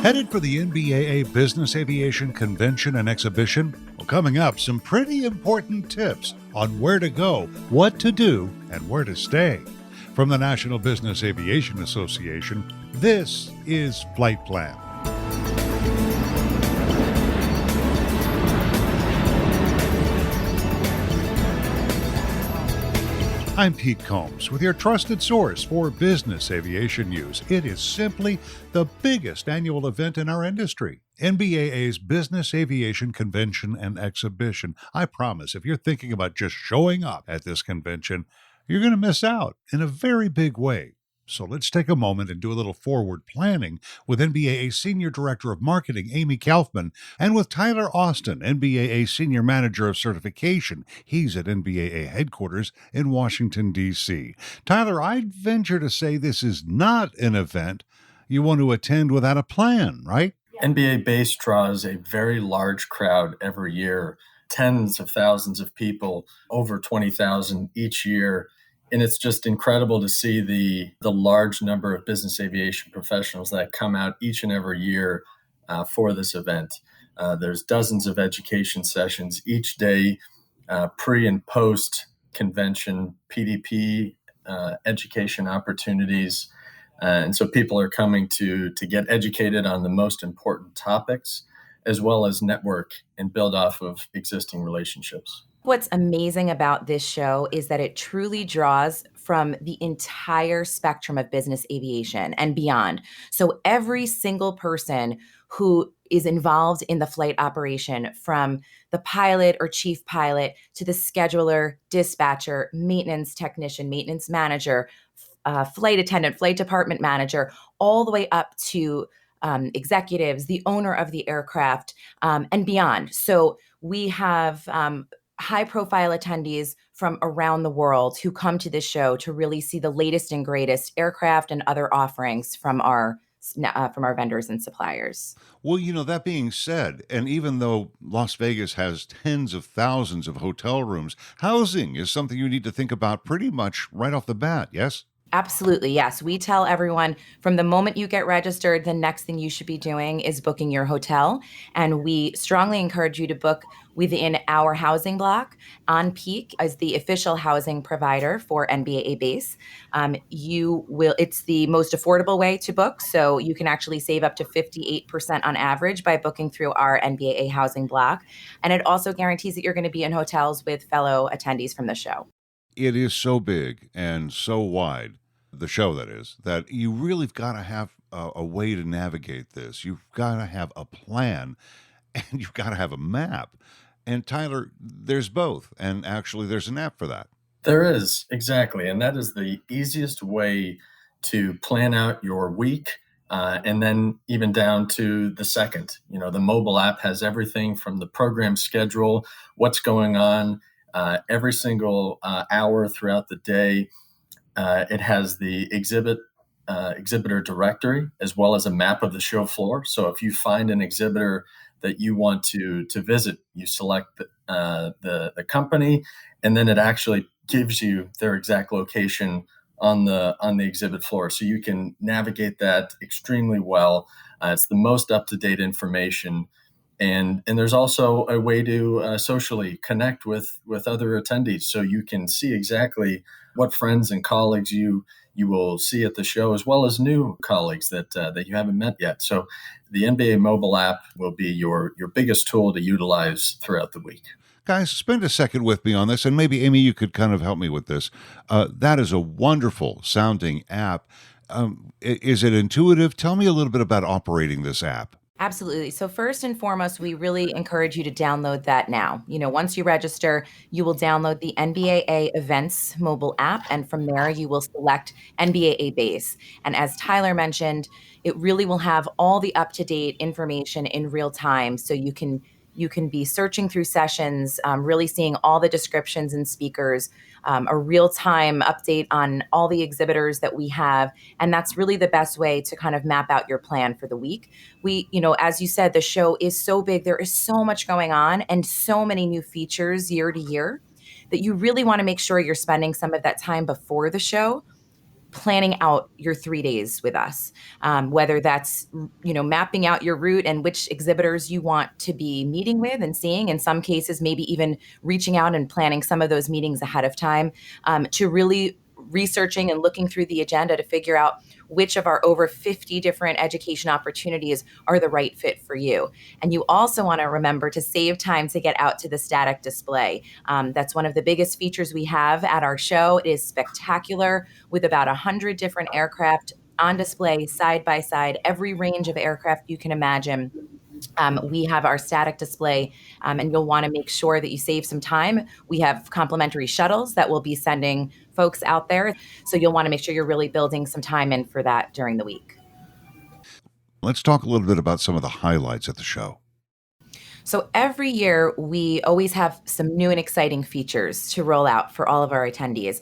Headed for the NBAA Business Aviation Convention and Exhibition? Well, coming up, some pretty important tips on where to go, what to do, and where to stay. From the National Business Aviation Association, this is Flight Plan. I'm Pete Combs with your trusted source for business aviation news. It is simply the biggest annual event in our industry, NBAA's Business Aviation Convention and Exhibition. I promise, if you're thinking about just showing up at this convention, you're going to miss out in a very big way. So let's take a moment and do a little forward planning with NBAA Senior Director of Marketing, Amy Kaufman, and with Tyler Austin, NBAA Senior Manager of Certification. He's at NBAA headquarters in Washington, D.C. Tyler, I'd venture to say this is not an event you want to attend without a plan, right? NBAA-BACE draws a very large crowd every year, tens of thousands of people, over 20,000 each year. And it's just incredible to see the large number of business aviation professionals that come out each and every year for this event. There's dozens of education sessions each day, pre and post convention, PDP education opportunities. And so people are coming to get educated on the most important topics, as well as network and build off of existing relationships. What's amazing about this show is that it truly draws from the entire spectrum of business aviation and beyond. So every single person who is involved in the flight operation, from the pilot or chief pilot to the scheduler, dispatcher, maintenance technician, maintenance manager, flight attendant, flight department manager, all the way up to executives, the owner of the aircraft, and beyond. So we have high-profile attendees from around the world who come to this show to really see the latest and greatest aircraft and other offerings from our vendors and suppliers. Well, that being said, and even though Las Vegas has tens of thousands of hotel rooms, housing is something you need to think about pretty much right off the bat, yes? Absolutely, yes. We tell everyone from the moment you get registered, the next thing you should be doing is booking your hotel. And we strongly encourage you to book within our housing block. On Peak as the official housing provider for NBAA-BACE. It's the most affordable way to book. So you can actually save up to 58% on average by booking through our NBAA housing block. And it also guarantees that you're going to be in hotels with fellow attendees from the show. It is so big and so wide, the show that is, that you really got to have a way to navigate this. You've got to have a plan, and you've got to have a map. And Tyler, there's both. And actually, there's an app for that. There is, exactly. And that is the easiest way to plan out your week, and then even down to the second. The mobile app has everything from the program schedule, what's going on, every single hour throughout the day. It has the exhibitor directory, as well as a map of the show floor. So if you find an exhibitor that you want to visit, you select the company, and then it actually gives you their exact location on the exhibit floor. So you can navigate that extremely well. It's the most up-to-date information. And there's also a way to socially connect with other attendees, so you can see exactly what friends and colleagues you will see at the show, as well as new colleagues that you haven't met yet. So the NBA mobile app will be your biggest tool to utilize throughout the week. Guys, spend a second with me on this, and maybe, Amy, you could kind of help me with this. That is a wonderful sounding app. Is it intuitive? Tell me a little bit about operating this app. Absolutely. So first and foremost, we really encourage you to download that now. Once you register, you will download the NBAA Events mobile app, and from there you will select NBAA-BACE. And as Tyler mentioned, it really will have all the up-to-date information in real time, so you can You can be searching through sessions, really seeing all the descriptions and speakers, a real-time update on all the exhibitors that we have. And that's really the best way to kind of map out your plan for the week. As you said, the show is so big. There is so much going on and so many new features year to year that you really want to make sure you're spending some of that time before the show planning out your 3 days with us, whether that's mapping out your route and which exhibitors you want to be meeting with and seeing. In some cases, maybe even reaching out and planning some of those meetings ahead of time, to really researching and looking through the agenda to figure out which of our over 50 different education opportunities are the right fit for you. And you also want to remember to save time to get out to the static display. That's one of the biggest features we have at our show. It is spectacular with about 100 different aircraft on display side by side, every range of aircraft you can imagine. We have our static display, and you'll want to make sure that you save some time. We have complimentary shuttles that will be sending folks out there. So you'll want to make sure you're really building some time in for that during the week. Let's talk a little bit about some of the highlights at the show. So every year, we always have some new and exciting features to roll out for all of our attendees.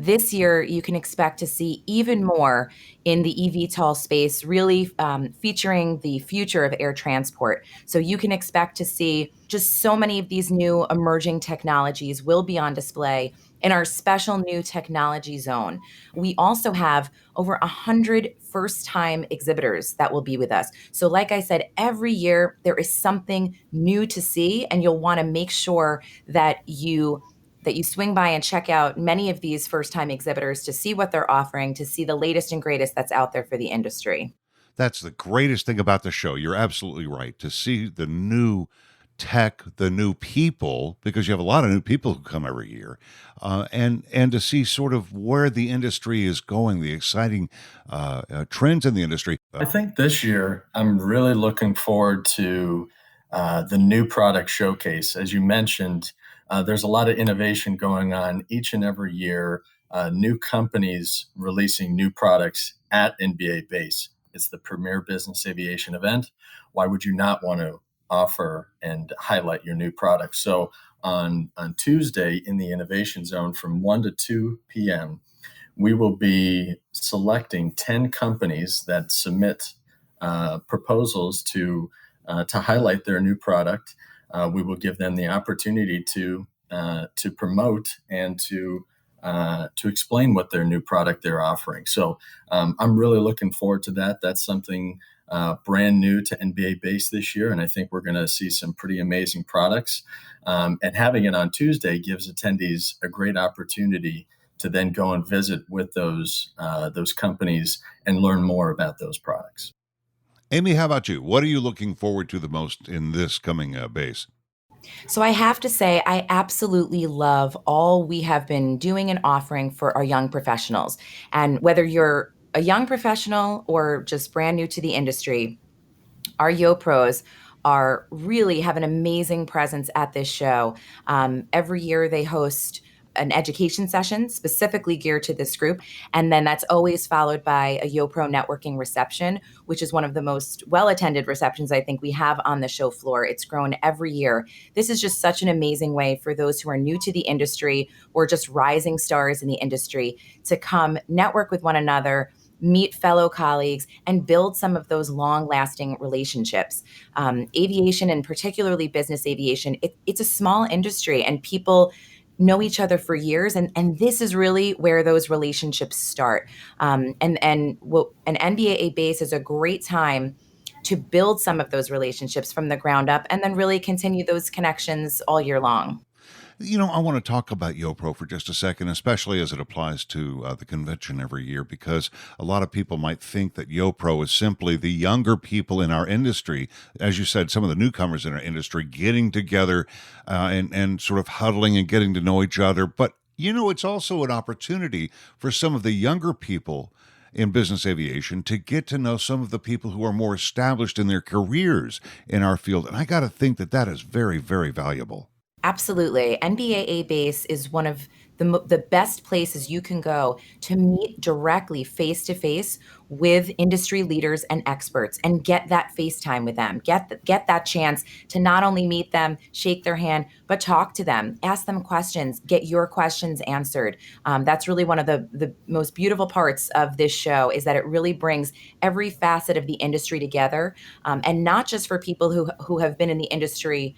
This year, you can expect to see even more in the eVTOL space, really featuring the future of air transport. So you can expect to see just so many of these new emerging technologies will be on display in our special new technology zone. We also have over 100 first-time exhibitors that will be with us. So like I said, every year there is something new to see, and you'll want to make sure that you swing by and check out many of these first-time exhibitors to see what they're offering, to see the latest and greatest that's out there for the industry. That's the greatest thing about the show. You're absolutely right. To see the new tech, the new people, because you have a lot of new people who come every year, and to see sort of where the industry is going, the exciting trends in the industry. I think this year I'm really looking forward to the new product showcase. As you mentioned, there's a lot of innovation going on each and every year. New companies releasing new products at NBAA-BACE. It's the premier business aviation event. Why would you not want to offer and highlight your new products? So on Tuesday in the Innovation Zone from 1 to 2 p.m., we will be selecting 10 companies that submit proposals to highlight their new product. We will give them the opportunity to promote and to explain what their new product they're offering. So I'm really looking forward to that. That's something brand new to NBAA-BACE this year, and I think we're going to see some pretty amazing products. And having it on Tuesday gives attendees a great opportunity to then go and visit with those companies and learn more about those products. Amy, how about you? What are you looking forward to the most in this coming BACE? So I have to say, I absolutely love all we have been doing and offering for our young professionals. And whether you're a young professional or just brand new to the industry, our YoPros really have an amazing presence at this show. Every year they host an education session specifically geared to this group. And then that's always followed by a YoPro networking reception, which is one of the most well-attended receptions I think we have on the show floor. It's grown every year. This is just such an amazing way for those who are new to the industry or just rising stars in the industry to come network with one another, meet fellow colleagues, and build some of those long-lasting relationships. Aviation, and particularly business aviation, it's a small industry, and people know each other for years, and this is really where those relationships start. And an NBAA-BACE is a great time to build some of those relationships from the ground up, and then really continue those connections all year long. You know, I want to talk about YoPro for just a second, especially as it applies to the convention every year, because a lot of people might think that YoPro is simply the younger people in our industry, as you said, some of the newcomers in our industry getting together and sort of huddling and getting to know each other. But, you know, it's also an opportunity for some of the younger people in business aviation to get to know some of the people who are more established in their careers in our field. And I got to think that that is very, very valuable. Absolutely. NBAA-BACE is one of the best places you can go to meet directly face to face with industry leaders and experts and get that face time with them. Get that chance to not only meet them, shake their hand, but talk to them, ask them questions, get your questions answered. That's really one of the most beautiful parts of this show, is that it really brings every facet of the industry together, and not just for people who have been in the industry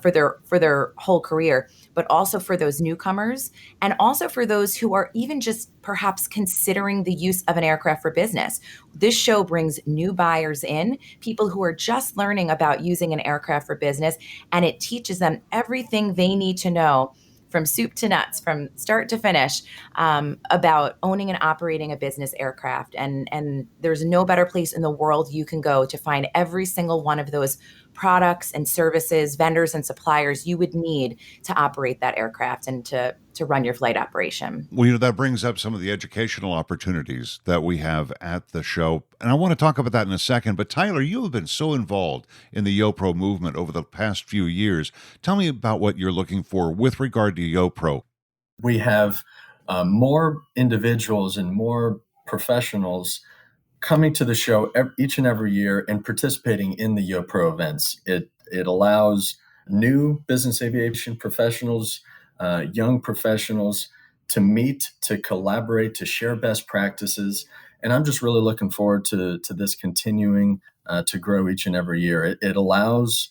for their whole career, but also for those newcomers, and also for those who are even just perhaps considering the use of an aircraft for business. This show brings new buyers in, people who are just learning about using an aircraft for business, and it teaches them everything they need to know from soup to nuts, from start to finish, about owning and operating a business aircraft. And there's no better place in the world you can go to find every single one of those products and services, vendors and suppliers you would need to operate that aircraft and to run your flight operation. Well, that brings up some of the educational opportunities that we have at the show. And I want to talk about that in a second. But Tyler, you have been so involved in the YoPro movement over the past few years. Tell me about what you're looking for with regard to YoPro. We have more individuals and more professionals coming to the show each and every year and participating in the YoPro events. It allows new business aviation professionals, young professionals, to meet, to collaborate, to share best practices. And I'm just really looking forward to this continuing to grow each and every year. It allows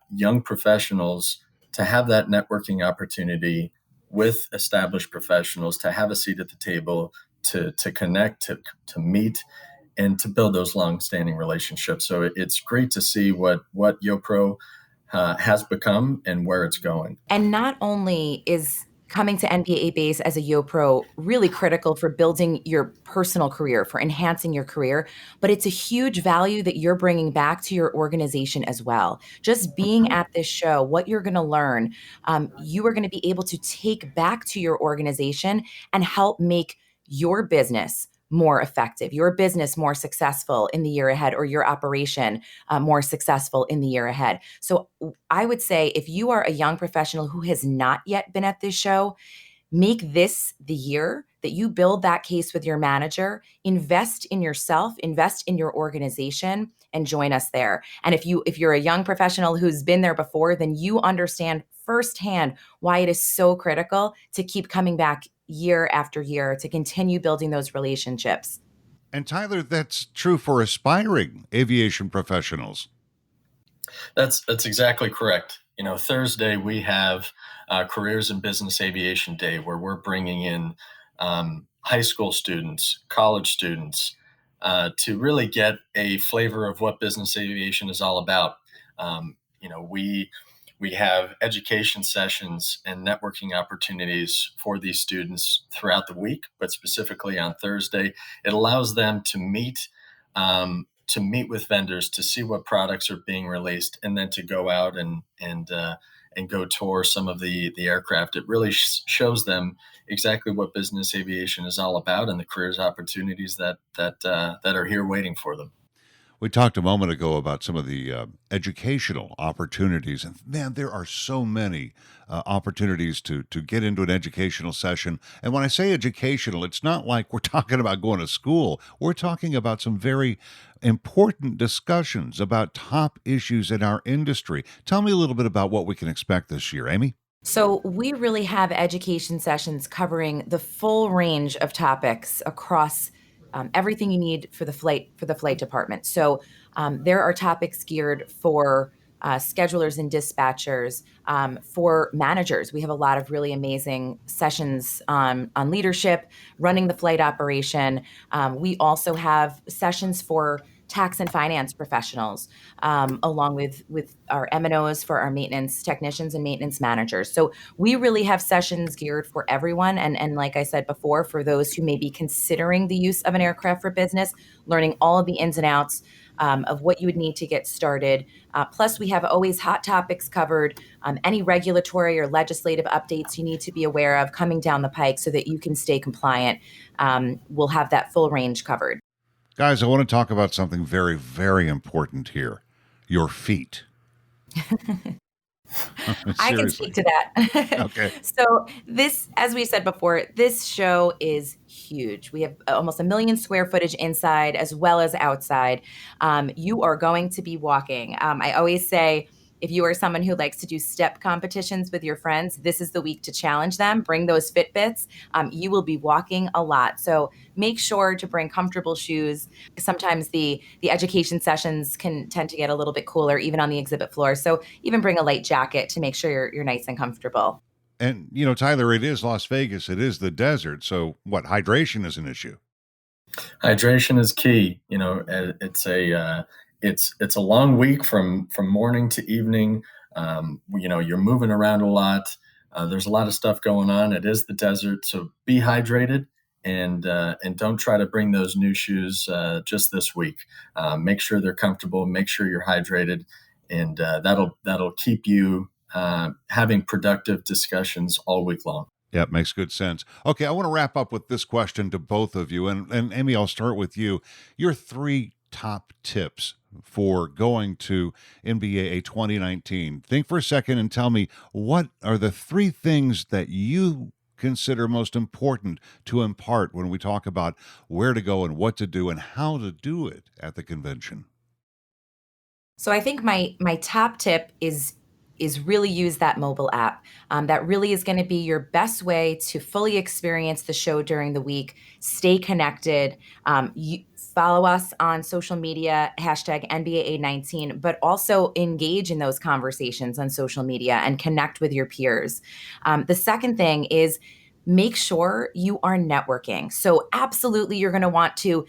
young professionals to have that networking opportunity with established professionals, to have a seat at the table, to connect, to meet, and to build those long-standing relationships. So it's great to see what YoPro has become and where it's going. And not only is coming to NBAA-BACE as a YoPro really critical for building your personal career, for enhancing your career, but it's a huge value that you're bringing back to your organization as well. Just being at this show, what you're going to learn, you are going to be able to take back to your organization and help make your business more effective, your business more successful in the year ahead, or your operation more successful in the year ahead. So I would say, if you are a young professional who has not yet been at this show, make this the year that you build that case with your manager, invest in yourself, invest in your organization, and join us there. And if you're a young professional who's been there before, then you understand firsthand why it is so critical to keep coming back year after year, to continue building those relationships. And Tyler, that's true for aspiring aviation professionals. That's exactly correct. Thursday we have Careers in Business Aviation Day, where we're bringing in high school students, college students, to really get a flavor of what business aviation is all about. We have education sessions and networking opportunities for these students throughout the week, but specifically on Thursday, it allows them to meet with vendors, to see what products are being released, and then to go out and go tour some of the aircraft. It really shows them exactly what business aviation is all about and the careers opportunities that are here waiting for them. We talked a moment ago about some of the educational opportunities, and man, there are so many opportunities to get into an educational session. And when I say educational, it's not like we're talking about going to school. We're talking about some very important discussions about top issues in our industry. Tell me a little bit about what we can expect this year, Amy. So we really have education sessions covering the full range of topics across everything you need for the flight department. So there are topics geared for schedulers and dispatchers, for managers. We have a lot of really amazing sessions on leadership, running the flight operation. We also have sessions for tax and finance professionals, along with our M&Os for our maintenance technicians and maintenance managers. So we really have sessions geared for everyone. And like I said before, for those who may be considering the use of an aircraft for business, learning all of the ins and outs of what you would need to get started. Plus, we have always hot topics covered, any regulatory or legislative updates you need to be aware of coming down the pike so that you can stay compliant. We'll have that full range covered. Guys, I want to talk about something very, very important here. Your feet. I can Seriously. speak to that. Okay. So this, as we said before, this show is huge. We have almost 1 million square footage inside as well as outside. You are going to be walking. I always say, if you are someone who likes to do step competitions with your friends, this is the week to challenge them. Bring those Fitbits. You will be walking a lot. So make sure to bring comfortable shoes. Sometimes the education sessions can tend to get a little bit cooler, even on the exhibit floor. So even bring a light jacket to make sure you're nice and comfortable. And, Tyler, it is Las Vegas. It is the desert. So what? Hydration is an issue. Hydration is key. It's a long week from morning to evening. You're moving around a lot. There's a lot of stuff going on. It is the desert, so be hydrated and don't try to bring those new shoes just this week. Make sure they're comfortable. Make sure you're hydrated, and that'll keep you having productive discussions all week long. Yeah, it makes good sense. Okay, I want to wrap up with this question to both of you. And Amy, I'll start with you. Your 3 top tips for going to NBAA 2019. Think for a second and tell me, what are the 3 things that you consider most important to impart when we talk about where to go and what to do and how to do it at the convention? So I think my top tip is really use that mobile app. That really is going to be your best way to fully experience the show during the week. Stay connected. You follow us on social media, hashtag NBAA19, but also engage in those conversations on social media and connect with your peers. The second thing is, make sure you are networking. So absolutely, you're going to want to,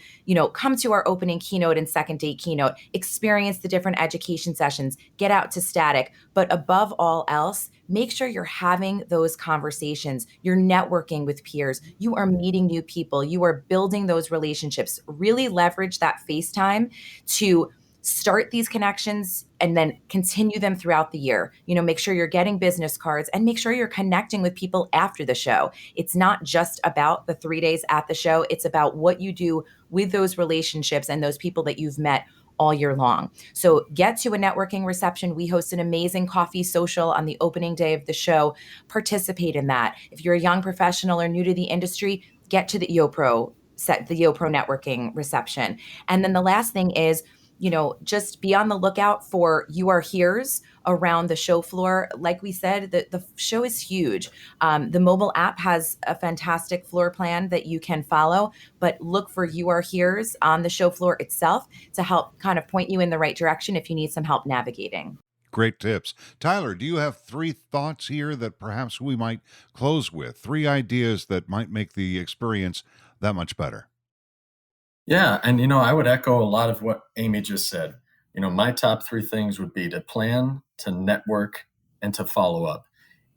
come to our opening keynote and second day keynote, experience the different education sessions, get out to static. But above all else, make sure you're having those conversations. You're networking with peers. You are meeting new people. You are building those relationships. Really leverage that FaceTime to start these connections and then continue them throughout the year. Make sure you're getting business cards and make sure you're connecting with people after the show. It's not just about the 3 days at the show. It's about what you do with those relationships and those people that you've met all year long. So get to a networking reception. We host an amazing coffee social on the opening day of the show. Participate in that. If you're a young professional or new to the industry, get to the YoPro networking reception. And then the last thing is, just be on the lookout for You Are Here's around the show floor. Like we said, the show is huge. The mobile app has a fantastic floor plan that you can follow, but look for You Are Here's on the show floor itself to help kind of point you in the right direction if you need some help navigating. Great tips. Tyler, do you have 3 thoughts here that perhaps we might close with? 3 ideas that might make the experience that much better? Yeah, and I would echo a lot of what Amy just said. My top 3 things would be to plan, to network, and to follow up.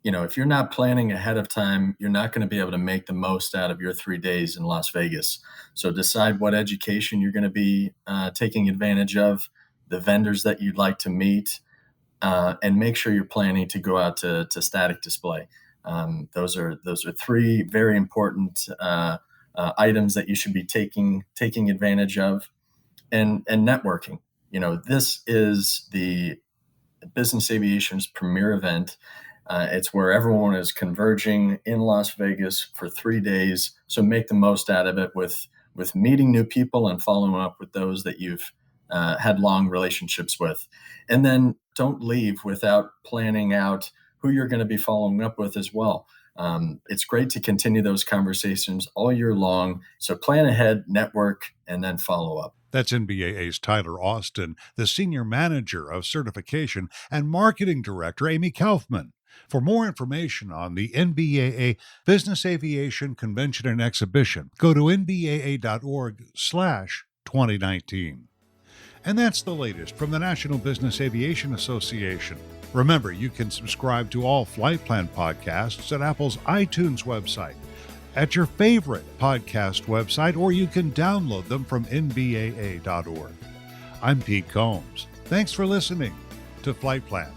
If you're not planning ahead of time, you're not going to be able to make the most out of your 3 days in Las Vegas. So decide what education you're going to be taking advantage of, the vendors that you'd like to meet, and make sure you're planning to go out to static display. Those are 3 very important items that you should be taking advantage of, and networking. This is the Business Aviation's premier event. It's where everyone is converging in Las Vegas for 3 days. So make the most out of it with meeting new people and following up with those that you've had long relationships with. And then don't leave without planning out who you're going to be following up with as well. It's great to continue those conversations all year long. So plan ahead, network, and then follow up. That's NBAA's Tyler Austin, the Senior Manager of Certification and Marketing Director Amy Kaufman. For more information on the NBAA Business Aviation Convention and Exhibition, go to nbaa.org/2019. And that's the latest from the National Business Aviation Association. Remember, you can subscribe to all Flight Plan podcasts at Apple's iTunes website, at your favorite podcast website, or you can download them from nbaa.org. I'm Pete Combs. Thanks for listening to Flight Plan.